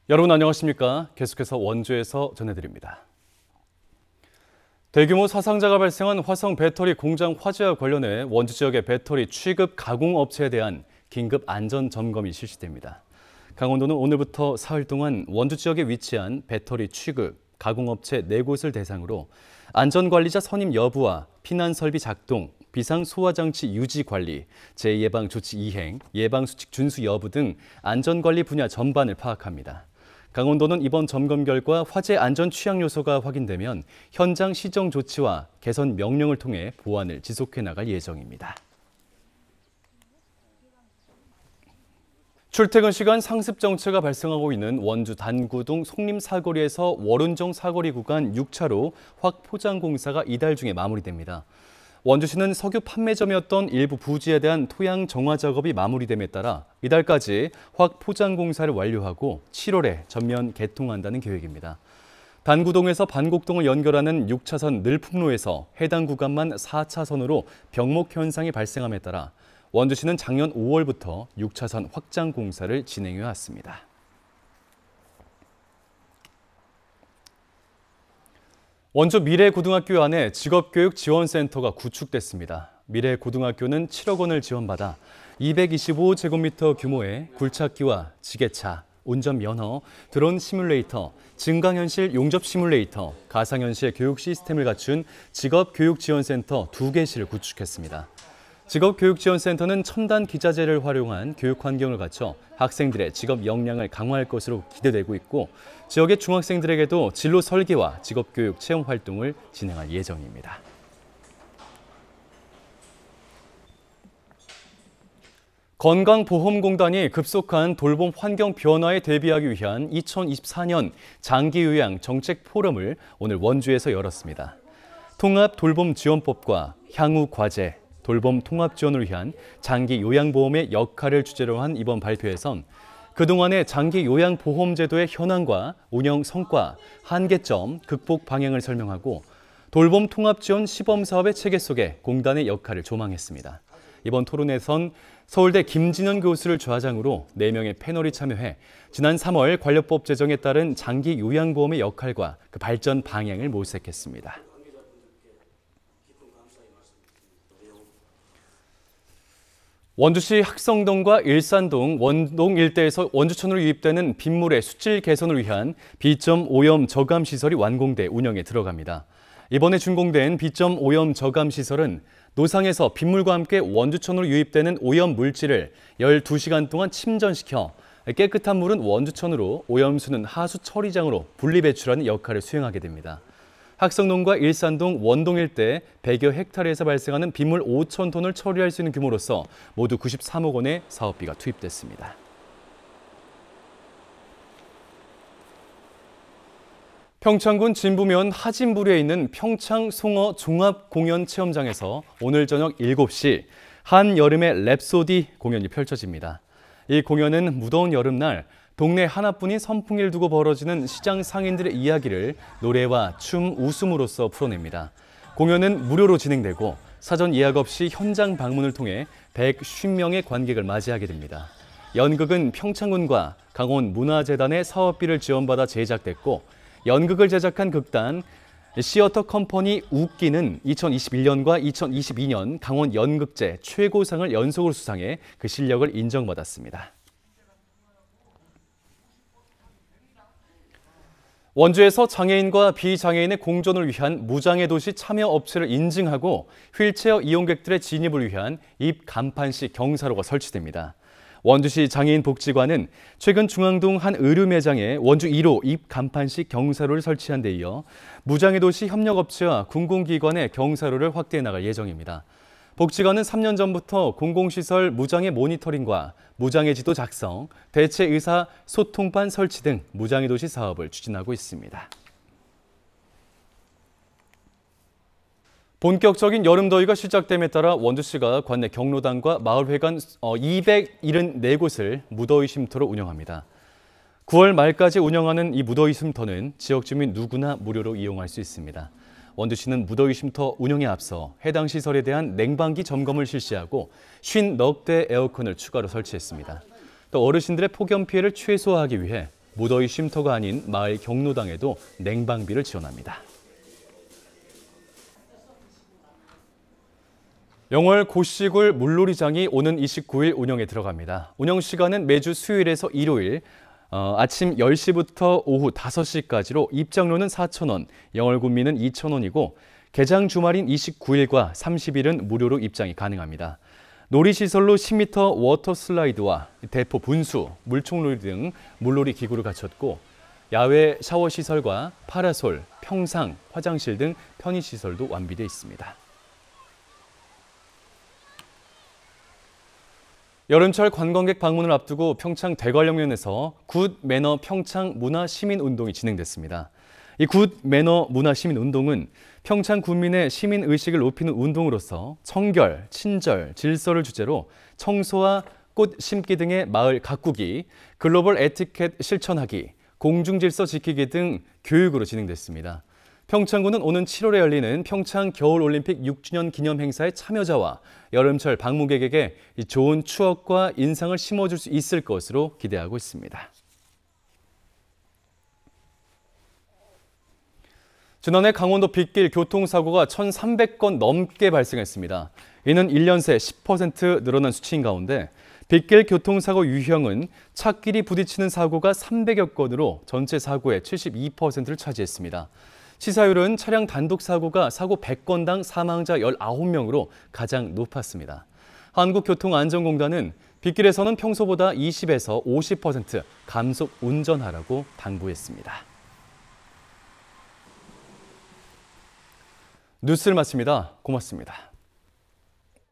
여러분 안녕하십니까? 계속해서 원주에서 전해드립니다. 대규모 사상자가 발생한 화성 배터리 공장 화재와 관련해 원주 지역의 배터리 취급 가공 업체에 대한 긴급 안전 점검이 실시됩니다. 강원도는 오늘부터 사흘 동안 원주 지역에 위치한 배터리 취급 가공 업체 4곳을 대상으로 안전관리자 선임 여부와 피난 설비 작동, 비상 소화 장치 유지 관리, 재예방 조치 이행, 예방 수칙 준수 여부 등 안전관리 분야 전반을 파악합니다. 강원도는 이번 점검 결과 화재 안전 취약 요소가 확인되면 현장 시정 조치와 개선 명령을 통해 보완을 지속해 나갈 예정입니다. 출퇴근 시간 상습 정체가 발생하고 있는 원주 단구동 송림 사거리에서 월운정 사거리 구간 6차로 확 포장 공사가 이달 중에 마무리됩니다. 원주시는 석유 판매점이었던 일부 부지에 대한 토양 정화 작업이 마무리됨에 따라 이달까지 확 포장 공사를 완료하고 7월에 전면 개통한다는 계획입니다. 단구동에서 반곡동을 연결하는 6차선 늘풍로에서 해당 구간만 4차선으로 병목 현상이 발생함에 따라 원주시는 작년 5월부터 6차선 확장 공사를 진행해 왔습니다. 원주 미래고등학교 안에 직업교육지원센터가 구축됐습니다. 미래고등학교는 7억 원을 지원받아 225제곱미터 규모의 굴착기와 지게차, 운전면허, 드론 시뮬레이터, 증강현실 용접 시뮬레이터, 가상현실 교육 시스템을 갖춘 직업교육지원센터 2개실을 구축했습니다. 직업교육지원센터는 첨단 기자재를 활용한 교육 환경을 갖춰 학생들의 직업 역량을 강화할 것으로 기대되고 있고 지역의 중학생들에게도 진로 설계와 직업교육 체험 활동을 진행할 예정입니다. 건강보험공단이 급속한 돌봄 환경 변화에 대비하기 위한 2024년 장기요양 정책 포럼을 오늘 원주에서 열었습니다. 통합돌봄지원법과 향후 과제, 돌봄 통합 지원을 위한 장기 요양보험의 역할을 주제로 한 이번 발표에선 그동안의 장기 요양보험제도의 현황과 운영 성과, 한계점, 극복 방향을 설명하고 돌봄 통합 지원 시범사업의 체계 속에 공단의 역할을 조망했습니다. 이번 토론에선 서울대 김진현 교수를 좌장으로 4명의 패널이 참여해 지난 3월 관련법 제정에 따른 장기 요양보험의 역할과 그 발전 방향을 모색했습니다. 원주시 학성동과 일산동, 원동 일대에서 원주천으로 유입되는 빗물의 수질 개선을 위한 비점 오염 저감 시설이 완공돼 운영에 들어갑니다. 이번에 준공된 비점 오염 저감 시설은 노상에서 빗물과 함께 원주천으로 유입되는 오염 물질을 12시간 동안 침전시켜 깨끗한 물은 원주천으로, 오염수는 하수 처리장으로 분리 배출하는 역할을 수행하게 됩니다. 학성동과 일산동, 원동 일대 100여 헥타르에서 발생하는 빗물 5천 톤을 처리할 수 있는 규모로서 모두 93억 원의 사업비가 투입됐습니다. 평창군 진부면 하진부리에 있는 평창 송어 종합공연체험장에서 오늘 저녁 7시 한여름의 랩소디 공연이 펼쳐집니다. 이 공연은 무더운 여름날 동네 하나뿐인 선풍기를 두고 벌어지는 시장 상인들의 이야기를 노래와 춤, 웃음으로써 풀어냅니다. 공연은 무료로 진행되고 사전 예약 없이 현장 방문을 통해 150명의 관객을 맞이하게 됩니다. 연극은 평창군과 강원문화재단의 사업비를 지원받아 제작됐고 연극을 제작한 극단 시어터 컴퍼니 웃기는 2021년과 2022년 강원 연극제 최고상을 연속으로 수상해 그 실력을 인정받았습니다. 원주에서 장애인과 비장애인의 공존을 위한 무장애 도시 참여 업체를 인증하고 휠체어 이용객들의 진입을 위한 입 간판식 경사로가 설치됩니다. 원주시 장애인복지관은 최근 중앙동 한 의류 매장에 원주 1호 입 간판식 경사로를 설치한 데 이어 무장애 도시 협력업체와 공공기관의 경사로를 확대해 나갈 예정입니다. 복지관은 3년 전부터 공공시설 무장애 모니터링과 무장애 지도 작성, 대체 의사 소통반 설치 등 무장애 도시 사업을 추진하고 있습니다. 본격적인 여름더위가 시작됨에 따라 원주시가 관내 경로당과 마을회관 274곳을 무더위 쉼터로 운영합니다. 9월 말까지 운영하는 이 무더위 쉼터는 지역 주민 누구나 무료로 이용할 수 있습니다. 원주시는 무더위 쉼터 운영에 앞서 해당 시설에 대한 냉방기 점검을 실시하고 50넉 대 에어컨을 추가로 설치했습니다. 또 어르신들의 폭염 피해를 최소화하기 위해 무더위 쉼터가 아닌 마을 경로당에도 냉방비를 지원합니다. 영월 고시굴 물놀이장이 오는 29일 운영에 들어갑니다. 운영 시간은 매주 수요일에서 일요일 아침 10시부터 오후 5시까지로 입장료는 4,000원, 영월 군민은 2,000원이고 개장 주말인 29일과 30일은 무료로 입장이 가능합니다. 놀이시설로 10m 워터 슬라이드와 대포 분수, 물총놀이 등 물놀이 기구를 갖췄고 야외 샤워 시설과 파라솔, 평상, 화장실 등 편의시설도 완비되어 있습니다. 여름철 관광객 방문을 앞두고 평창 대관령면에서 굿 매너 평창 문화 시민 운동이 진행됐습니다. 이 굿 매너 문화 시민 운동은 평창 군민의 시민 의식을 높이는 운동으로서 청결, 친절, 질서를 주제로 청소와 꽃 심기 등의 마을 가꾸기, 글로벌 에티켓 실천하기, 공중질서 지키기 등 교육으로 진행됐습니다. 평창군은 오는 7월에 열리는 평창 겨울올림픽 6주년 기념 행사의 참여자와 여름철 방문객에게 좋은 추억과 인상을 심어줄 수 있을 것으로 기대하고 있습니다. 지난해 강원도 빗길 교통사고가 1,300건 넘게 발생했습니다. 이는 1년 새 10% 늘어난 수치인 가운데 빗길 교통사고 유형은 차끼리 부딪히는 사고가 300여 건으로 전체 사고의 72%를 차지했습니다. 치사율은 차량 단독 사고가 사고 100건당 사망자 19명으로 가장 높았습니다. 한국교통안전공단은 빗길에서는 평소보다 20에서 50% 감속 운전하라고 당부했습니다. 뉴스를 마칩니다. 고맙습니다.